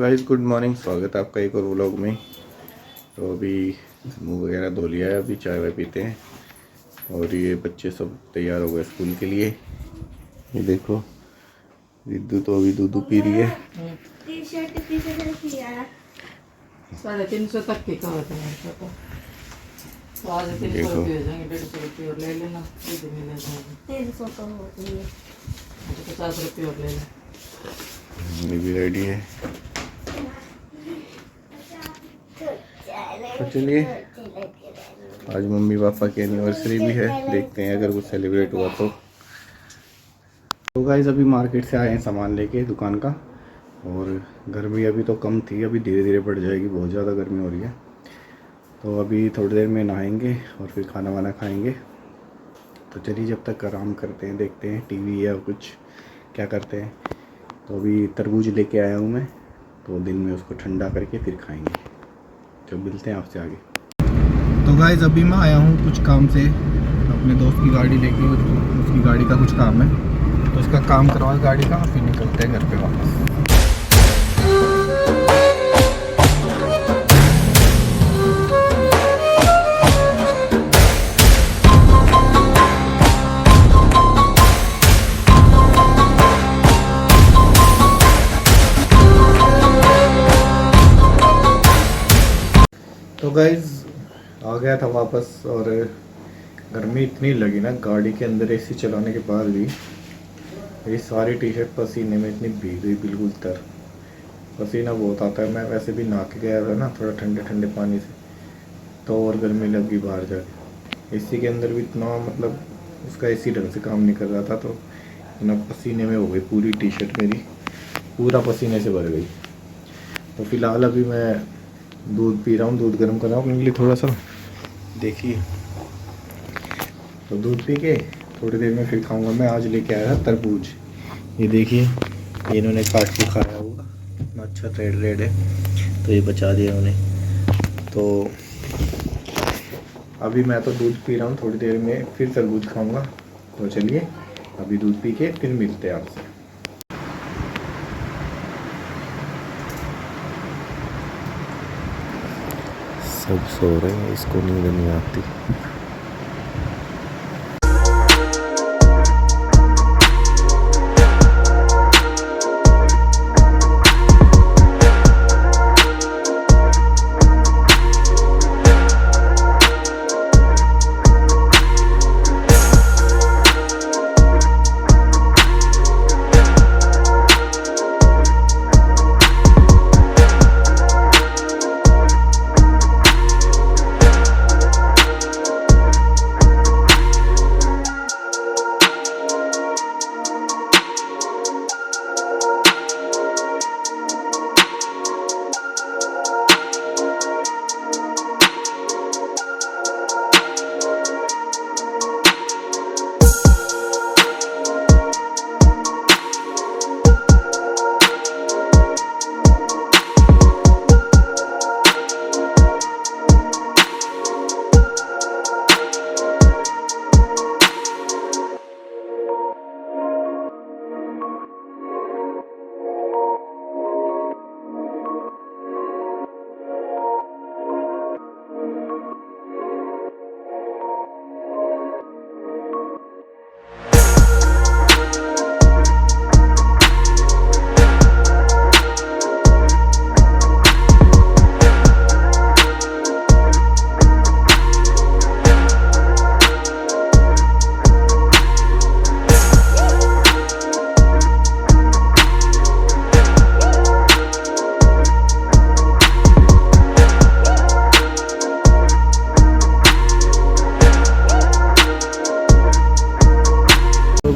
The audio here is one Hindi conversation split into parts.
गाइस गुड मॉर्निंग, स्वागत है आपका एक और व्लॉग में। तो अभी मुंह वगैरह धो लिया है, अभी चाय वाय पीते हैं। और ये बच्चे सब तैयार हो गए स्कूल के लिए। ये देखो रिद्धू तो अभी दूध पी रही है। टी-शर्ट 350 तक की का होता है तो आज 300 रुपये हो जाएंगे, 150 रुपये और ले लेना, 300 तो होती है, 50 रुपये और ले लेना। ये भी रेडी है। तो चलिए, आज मम्मी पापा की एनिवर्सरी भी है, देखते हैं अगर कुछ सेलिब्रेट हुआ तो। गाइस अभी मार्केट से आए हैं सामान लेके दुकान का। और गर्मी अभी तो कम थी, अभी धीरे धीरे बढ़ जाएगी, बहुत ज़्यादा गर्मी हो रही है। तो अभी थोड़ी देर में नहाएंगे और फिर खाना वाना खाएंगे। तो चलिए जब तक आराम करते हैं, देखते हैं टीवी या कुछ क्या करते हैं। तो अभी तरबूज लेके आया हूँ मैं, तो दिन में उसको ठंडा करके फिर खाएंगे। तो मिलते हैं आपसे आगे। तो गाइस अभी मैं आया हूँ कुछ काम से, अपने दोस्त की गाड़ी लेके। उसकी गाड़ी का कुछ काम है, तो उसका काम करवा गाड़ी का, फिर निकलते हैं घर पे वापस। तो गाइस आ गया था वापस, और गर्मी इतनी लगी ना गाड़ी के अंदर एसी चलाने के बाद भी। मेरी सारी टी शर्ट पसीने में इतनी भीग गई, बिल्कुल तर पसीना बहुत आता है। मैं वैसे भी नहा के गया था ना थोड़ा ठंडे ठंडे पानी से, तो और गर्मी लगी बाहर जाके। एसी के अंदर भी इतना, मतलब उसका एसी ढंग से काम नहीं कर रहा था, तो इतना पसीने में हो गई पूरी टी शर्ट मेरी, पूरा पसीने से भर गई। तो फिलहाल अभी मैं दूध पी रहा हूँ, दूध गर्म कर रहा हूँ अपने लिए थोड़ा सा, देखिए। तो दूध पी के थोड़ी देर में फिर खाऊंगा। मैं आज लेके आया था तरबूज, ये देखिए, ये इन्होंने काट के खाया होगा, इतना अच्छा रेड रेड है, तो ये बचा दिया उन्हें। तो अभी मैं तो दूध पी रहा हूँ, थोड़ी देर में फिर तरबूज खाऊंगा। तो चलिए अभी दूध पी के फिर मिलते हैं आपसे। सब सो रहे हैं, इसको नींद नहीं आती।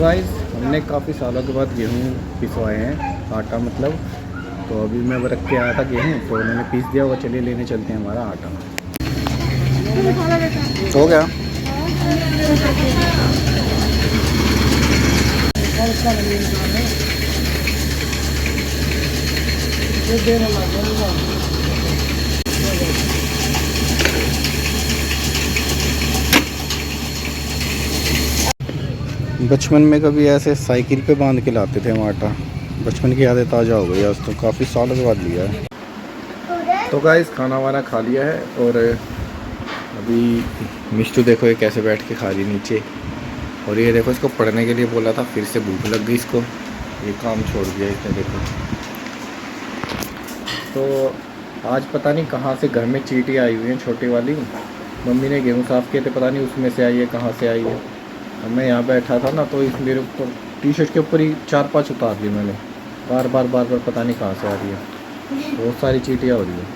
गाइस हमने काफ़ी सालों के बाद गेहूँ पिसवाए हैं, आटा मतलब। तो अभी मैं रख के आया था गेहूँ, तो उन्होंने पीस दिया हुआ। चलिए लेने चलते हैं हमारा आटा। हो गया। बचपन में कभी ऐसे साइकिल पे बांध के लाते थे हम आटा, बचपन की यादें ताज़ा हो गई आज तो, काफ़ी सालों के बाद लिया है। तो गाइस खाना वाना खा लिया है और अभी मिष्टू देखो ये कैसे बैठ के खा रही नीचे, और ये देखो इसको पढ़ने के लिए बोला था, फिर से भूख लग गई इसको, ये काम छोड़ दिया इसने देखो। तो आज पता नहीं कहाँ से घर में चींटी आई हुई है छोटी वाली, मम्मी ने गेहूँ साफ़ किए थे, पता नहीं उसमें से आई है कहाँ से आई है। और मैं यहाँ बैठा था ना तो इस मेरे ऊपर टी शर्ट के ऊपर ही 4-5 उतार ली मैंने, बार बार पता नहीं कहाँ से आ रही है, बहुत सारी चींटियाँ हो रही है।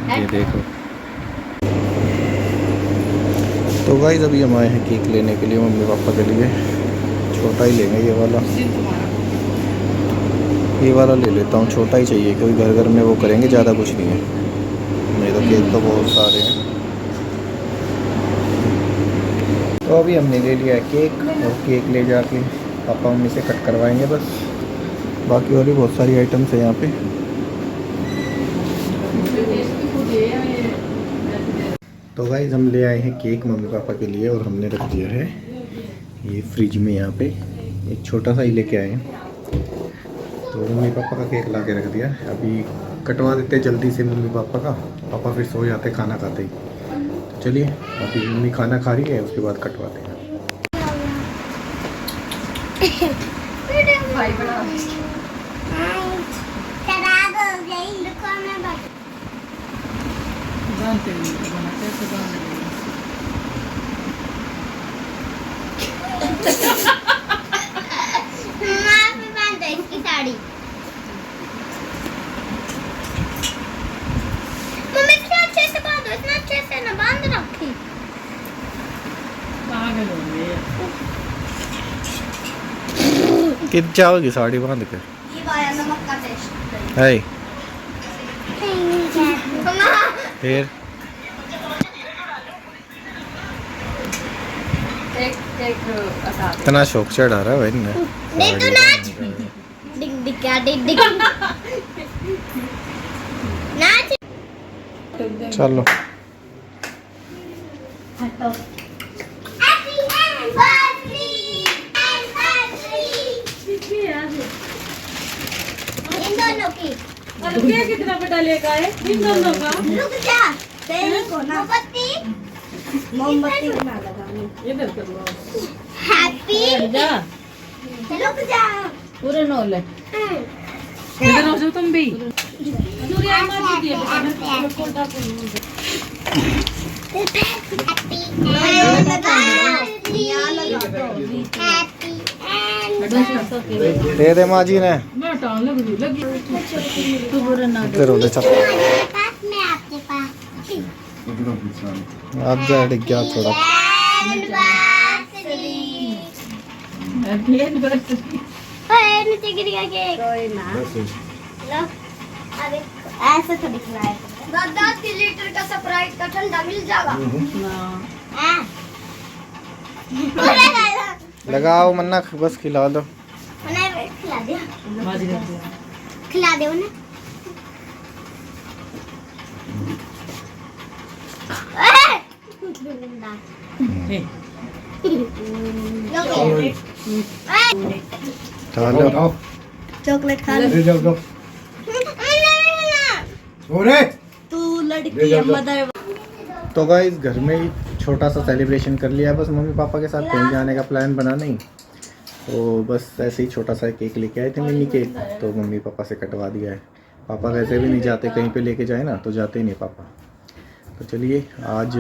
ये देखो। तो गाइस अभी हम आए हैं केक लेने के लिए मम्मी पापा के लिए, छोटा ही लेंगे ये वाला ले लेता हूँ, छोटा ही चाहिए क्योंकि घर घर में वो करेंगे, ज़्यादा कुछ नहीं है, नहीं तो केक तो बहुत सारे हैं। तो अभी हमने ले लिया है केक, और केक ले जाके पापा मम्मी से कट करवाएंगे बस, बाकी और भी बहुत सारी आइटम्स है यहाँ पे। तो गाइस हम ले आए हैं केक मम्मी पापा के लिए, और हमने रख दिया है ये फ्रिज में, यहाँ पे एक छोटा सा ही लेके आए हैं। तो मम्मी पापा का केक ला के रख दिया, अभी कटवा देते जल्दी से मम्मी पापा का, पापा फिर सो जाते खाना खाते ही। तो चलिए अभी मम्मी खाना खा रही है, उसके बाद कटवाते हैं। इसकी साड़ी मम्मी इतना अच्छे से बांधो, इतना अच्छे से ना बांध रखी। पागल हो गए। कित जाओगी साड़ी बांध के? ये वाला नमक का टेस्ट है मम्मा फिर एक इतना शौक चढ़ा रहा है भाई ने। नहीं तो नाच डिग डिग क्या डिग डिग नाच चलो हटो। हैप्पी एनिवर्सरी इन दोनों की। और क्या कितना बड़ा लेगा है इन दोनों का? रुक जा तेरे को ना मोमबत्ती बना लगानी। इधर कर लो। हैप्पी जा रुक जा पूरे नौले इधर हो जाओ तुम भी। सूर्य माची दिए बेटा कोटा को हैप्पी दे दे माँ जी ने, मैं टांग लगी तू पूरे ना इधर हो ले चल, मैं आपके पास आप जा डिग गया थोड़ा। Happy anniversary. नीचे गिर गया केक। कोई ना लो अरे ऐसे थोड़ी खिलाए 10 लीटर का स्प्राइट का ठंडा मिल जाएगा। हाँ। लगाओ मन्ना, बस खिला दो। मैंने खिला दिया, माजी कर दिया। खिला दे उन्हें। चलो चॉकलेट खा ले। तू लड़की है मदर। तो गाइस घर में ही छोटा सा सेलिब्रेशन कर लिया, बस मम्मी पापा के साथ कहीं जाने का प्लान बना नहीं, तो बस ऐसे ही छोटा सा केक लेके आए थे मिनी केक, तो मम्मी पापा से कटवा दिया है। पापा वैसे भी नहीं जाते कहीं पे लेके जाए ना, तो जाते ही नहीं पापा। तो चलिए आज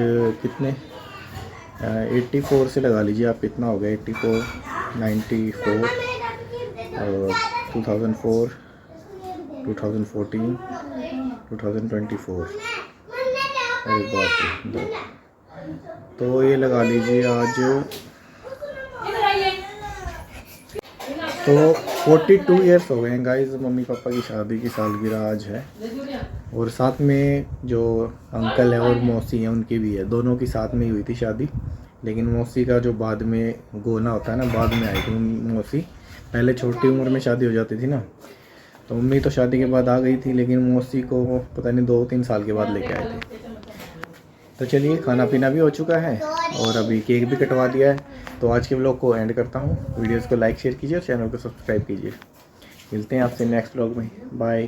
कितने 84 से लगा लीजिए आप, कितना हो गया 84 94 और 2004 2014 2024, अरे बाप रे। तो ये लगा लीजिए आज तो 42 इयर्स हो गए हैं गाइस मम्मी पापा की शादी की सालगिरह आज है, और साथ में जो अंकल हैं और मौसी हैं उनकी भी है, दोनों की साथ में ही हुई थी शादी। लेकिन मौसी का जो बाद में गोना होता है ना, बाद में आई थी मौसी, पहले छोटी उम्र में शादी हो जाती थी ना, तो मम्मी तो शादी के बाद आ गई थी, लेकिन मौसी को पता नहीं 2-3 साल के बाद लेके आए थे। तो चलिए खाना पीना भी हो चुका है और अभी केक भी कटवा दिया है। तो आज के व्लॉग को एंड करता हूँ। वीडियोज़ को लाइक शेयर कीजिए और चैनल को सब्सक्राइब कीजिए। मिलते हैं आपसे नेक्स्ट व्लॉग में। बाय।